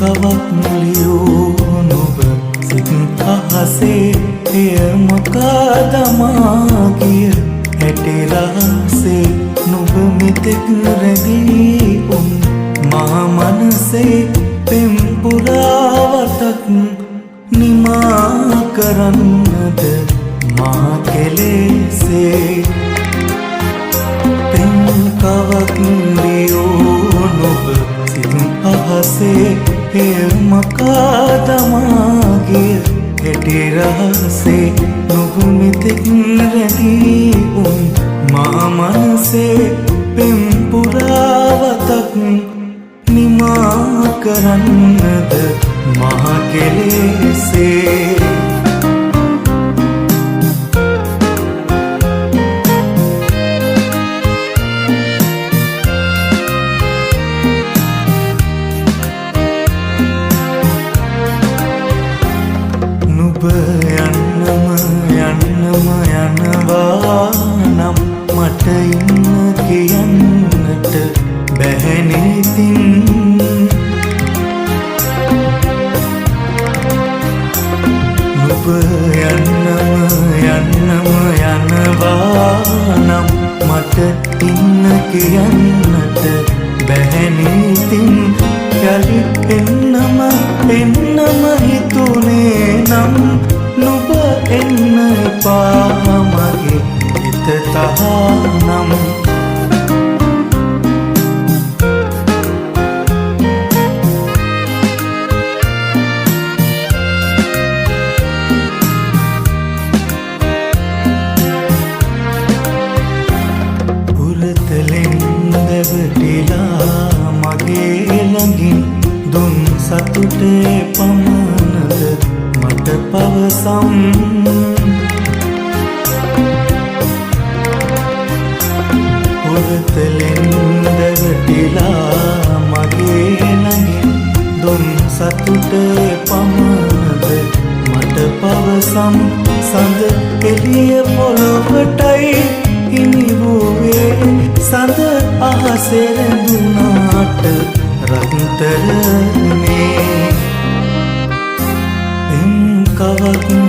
කවක් ලියූ නුඹ සිත් අහසේ එය මොකද මාගිය හැටි රහසේ නුඹ මෙතෙක් රැඳී උන් මා මනසේ පෙම් පුරාවතක් නිමා කරන්නද මා කෙලෙසේ පෙම් කවක් ලියූ නුඹ සිත් අහසේ එය මොකද මාගිය හැටි රහසේ නුඹ මෙතෙක් රැඳී උන් මා මනසේ පෙම් පුරාවතක් නිමා කරන්නද මා කෙලෙසේ නුඹ යන්නම යනවා නම් මට ඉන්න කියන්නට බැහැනේ තින් නුඹ යන්නම යනවා නම් මට ඉන්න කියන්නට බැහැනේ තින් යලි එන්නම හිතුනේ නම් නුඹ එන්න එපා මගේ හිත තහනම් පුරතලෙන් දැවටිලා මගේ ළඟින් දුන් සතුටේ පමණද මට පවසම් පුරතලෙන් දැවටිලා මගේ ළඟින් දුන් සතුටේ පමණද මට පවසම් සඳ එළිය පොළොවටයි හිමි වූයේ සඳ අහසේ රැඳුනාට රත්තරනේ පෙම් කවක්